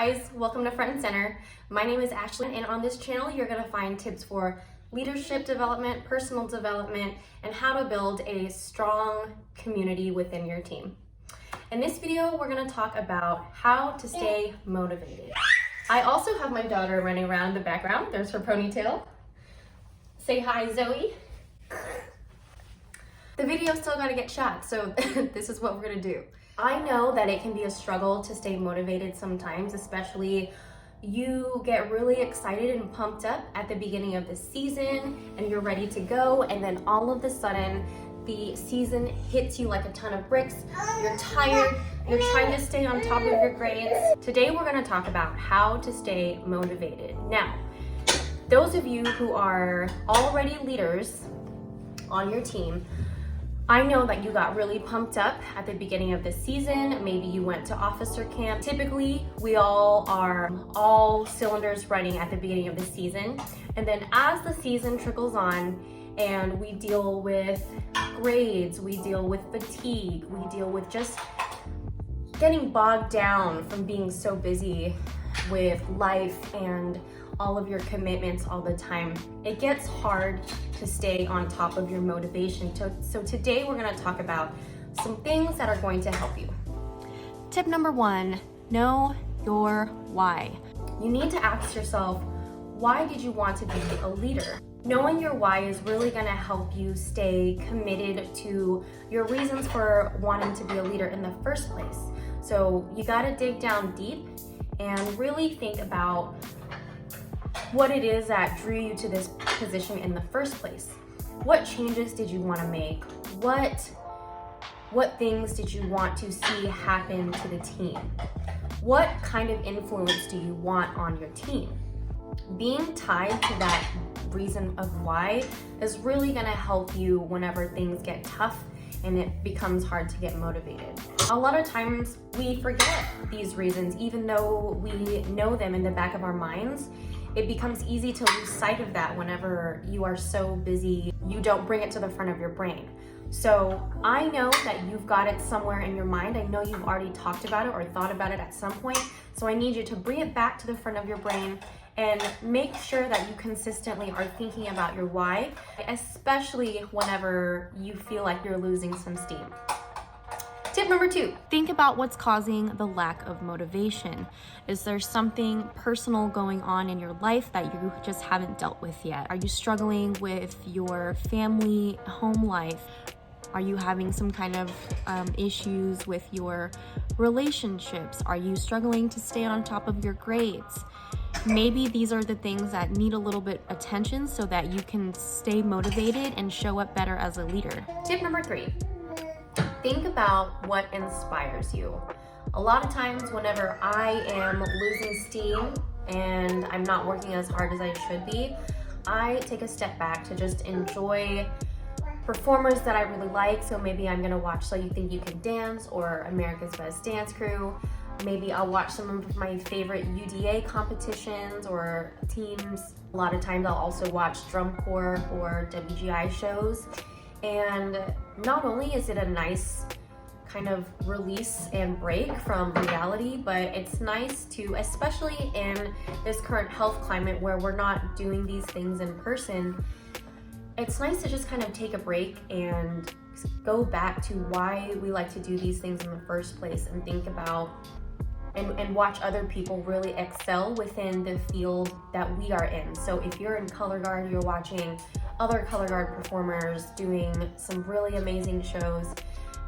guys, welcome to Front and Center. My name is Ashley, and on this channel you're going to find tips for leadership development, personal development, and how to build a strong community within your team. In this video, we're going to talk about how to stay motivated. I also have my daughter running around in the background. There's her ponytail. Say hi, Zoe. The video's still got to get shot, so this is what we're going to do. I know that it can be a struggle to stay motivated sometimes, especially you get really excited and pumped up at the beginning of the season and you're ready to go, and then all of a sudden the season hits you like a ton of bricks. You're tired, you're trying to stay on top of your grades. Today we're going to talk about how to stay motivated. Now, those of you who are already leaders on your team, I know that you got really pumped up at the beginning of the season. Maybe you went to officer camp. Typically, we all are all cylinders running at the beginning of the season. And then as the season trickles on and we deal with grades, we deal with fatigue, we deal with just getting bogged down from being so busy with life and all of your commitments all the time, it gets hard to stay on top of your motivation. So today we're going to talk about some things that are going to help you. Tip number 1, know your why. You need to ask yourself, why did you want to be a leader? Knowing your why is really going to help you stay committed to your reasons for wanting to be a leader in the first place. So you got to dig down deep and really think about what it is that drew you to this position in the first place. What changes did you want to make? What things did you want to see happen to the team? What kind of influence do you want on your team? Being tied to that reason of why is really going to help you whenever things get tough and it becomes hard to get motivated. A lot of times we forget these reasons, even though we know them in the back of our minds. It becomes easy to lose sight of that whenever you are so busy, you don't bring it to the front of your brain. So I know that you've got it somewhere in your mind. I know you've already talked about it or thought about it at some point. So I need you to bring it back to the front of your brain and make sure that you consistently are thinking about your why, especially whenever you feel like you're losing some steam. Tip number 2, think about what's causing the lack of motivation. Is there something personal going on in your life that you just haven't dealt with yet? Are you struggling with your family, home life? Are you having some kind of issues with your relationships? Are you struggling to stay on top of your grades? Maybe these are the things that need a little bit attention so that you can stay motivated and show up better as a leader. Tip number 3. Think about what inspires you. A lot of times whenever I am losing steam and I'm not working as hard as I should be, I take a step back to just enjoy performers that I really like. So maybe I'm gonna watch So You Think You Can Dance or America's Best Dance Crew. Maybe I'll watch some of my favorite UDA competitions or teams. A lot of times I'll also watch Drum Corps or WGI shows. And not only is it a nice kind of release and break from reality, but it's nice to, especially in this current health climate where we're not doing these things in person, it's nice to just kind of take a break and go back to why we like to do these things in the first place and think about and watch other people really excel within the field that we are in. So if you're in color guard, you're watching other color guard performers doing some really amazing shows.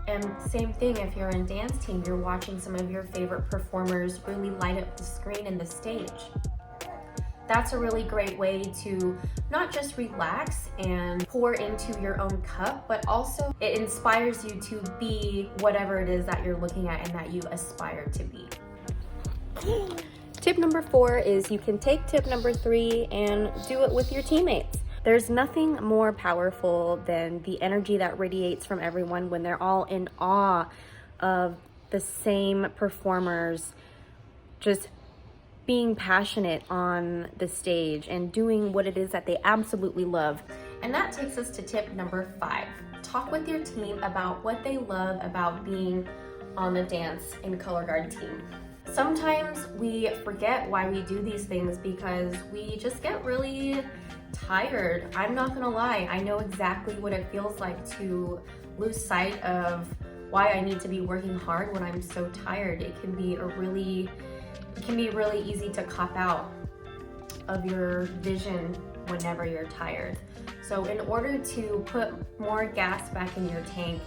And same thing, if you're in dance team, you're watching some of your favorite performers really light up the screen and the stage. That's a really great way to not just relax and pour into your own cup, but also it inspires you to be whatever it is that you're looking at and that you aspire to be. Tip number 4 is you can take tip number 3 and do it with your teammates. There's nothing more powerful than the energy that radiates from everyone when they're all in awe of the same performers, just being passionate on the stage and doing what it is that they absolutely love. And that takes us to tip number 5. Talk with your team about what they love about being on the dance and color guard team. Sometimes we forget why we do these things because we just get really tired. I'm not gonna lie, I know exactly what it feels like to lose sight of why I need to be working hard when I'm so tired. It can be really easy to cop out of your vision whenever you're tired. So in order to put more gas back in your tank,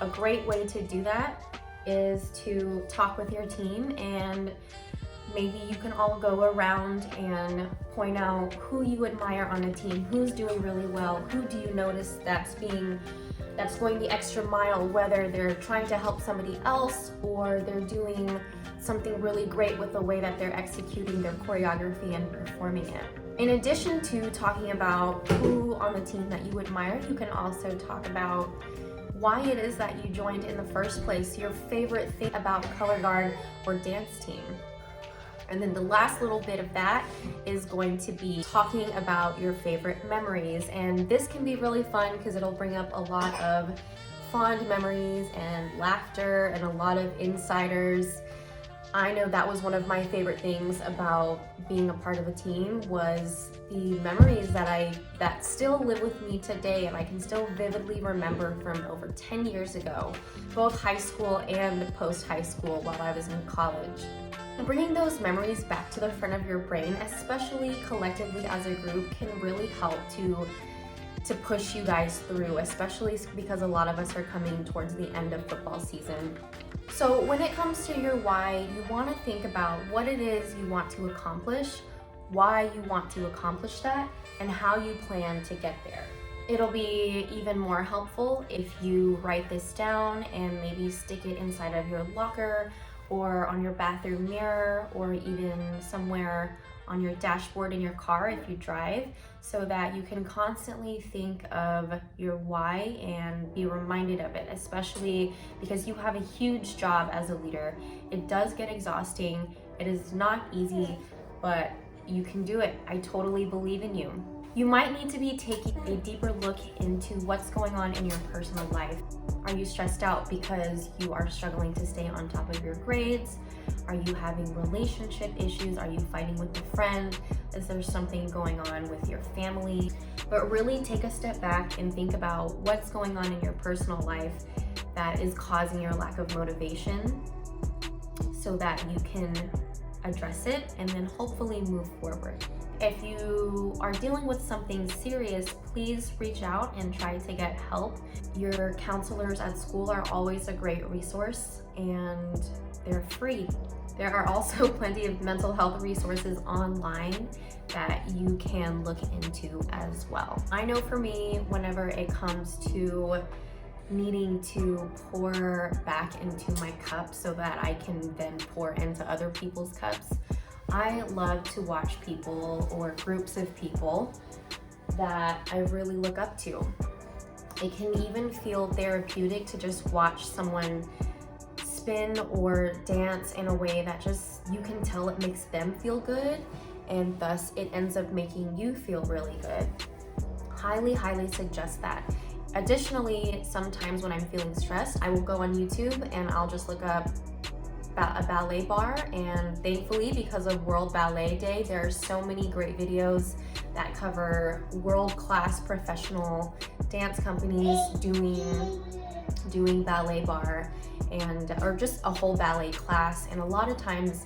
a great way to do that is to talk with your team, and maybe you can all go around and point out who you admire on the team, who's doing really well, who do you notice that's going the extra mile, whether they're trying to help somebody else or they're doing something really great with the way that they're executing their choreography and performing it. In addition to talking about who on the team that you admire, you can also talk about why it is that you joined in the first place, your favorite thing about color guard or dance team. And then the last little bit of that is going to be talking about your favorite memories. And this can be really fun because it'll bring up a lot of fond memories and laughter and a lot of insiders. I know that was one of my favorite things about being a part of a team, was the memories that still live with me today, and I can still vividly remember from over 10 years ago, both high school and post-high school while I was in college. And bringing those memories back to the front of your brain, especially collectively as a group, can really help to push you guys through, especially because a lot of us are coming towards the end of football season. So when it comes to your why, you want to think about what it is you want to accomplish, why you want to accomplish that, and how you plan to get there. It'll be even more helpful if you write this down and maybe stick it inside of your locker or on your bathroom mirror, or even somewhere on your dashboard in your car if you drive, so that you can constantly think of your why and be reminded of it, especially because you have a huge job as a leader. It does get exhausting. It is not easy, but you can do it. I totally believe in you. You might need to be taking a deeper look into what's going on in your personal life. Are you stressed out because you are struggling to stay on top of your grades? Are you having relationship issues? Are you fighting with a friend? Is there something going on with your family? But really take a step back and think about what's going on in your personal life that is causing your lack of motivation, so that you can address it and then hopefully move forward. If you are dealing with something serious, please reach out and try to get help. Your counselors at school are always a great resource, and they're free. There are also plenty of mental health resources online that you can look into as well. I know for me, whenever it comes to needing to pour back into my cup so that I can then pour into other people's cups, I love to watch people or groups of people that I really look up to. It can even feel therapeutic to just watch someone spin or dance in a way that just, you can tell it makes them feel good, and thus it ends up making you feel really good. Highly, highly suggest that. Additionally, sometimes when I'm feeling stressed, I will go on YouTube and I'll just look up a ballet bar, and thankfully, because of World Ballet Day, there are so many great videos that cover world-class professional dance companies doing ballet bar, and or just a whole ballet class. And a lot of times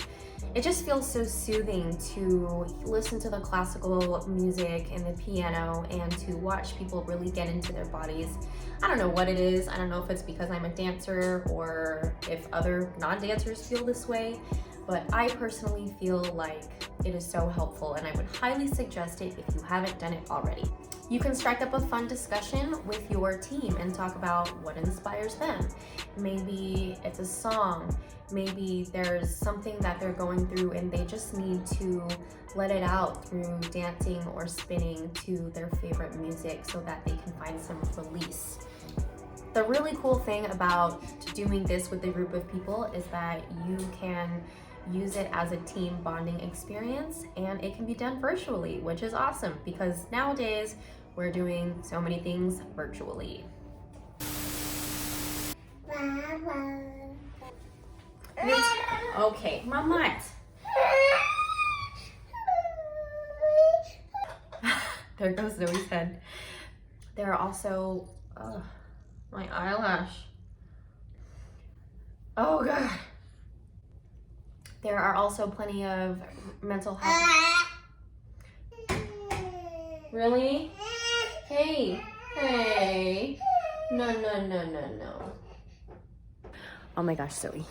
it just feels so soothing to listen to the classical music and the piano and to watch people really get into their bodies. I don't know what it is. I don't know if it's because I'm a dancer or if other non-dancers feel this way, but I personally feel like it is so helpful, and I would highly suggest it if you haven't done it already. You can strike up a fun discussion with your team and talk about what inspires them. Maybe it's a song, maybe there's something that they're going through and they just need to let it out through dancing or spinning to their favorite music so that they can find some release. The really cool thing about doing this with a group of people is that you can use it as a team bonding experience, and it can be done virtually, which is awesome because nowadays we're doing so many things virtually. Okay, Mamat. There goes Zoe's head. There are also, my eyelash. Oh God. There are also plenty of mental health. Really? Hey, hey. No. Oh my gosh, Zoe.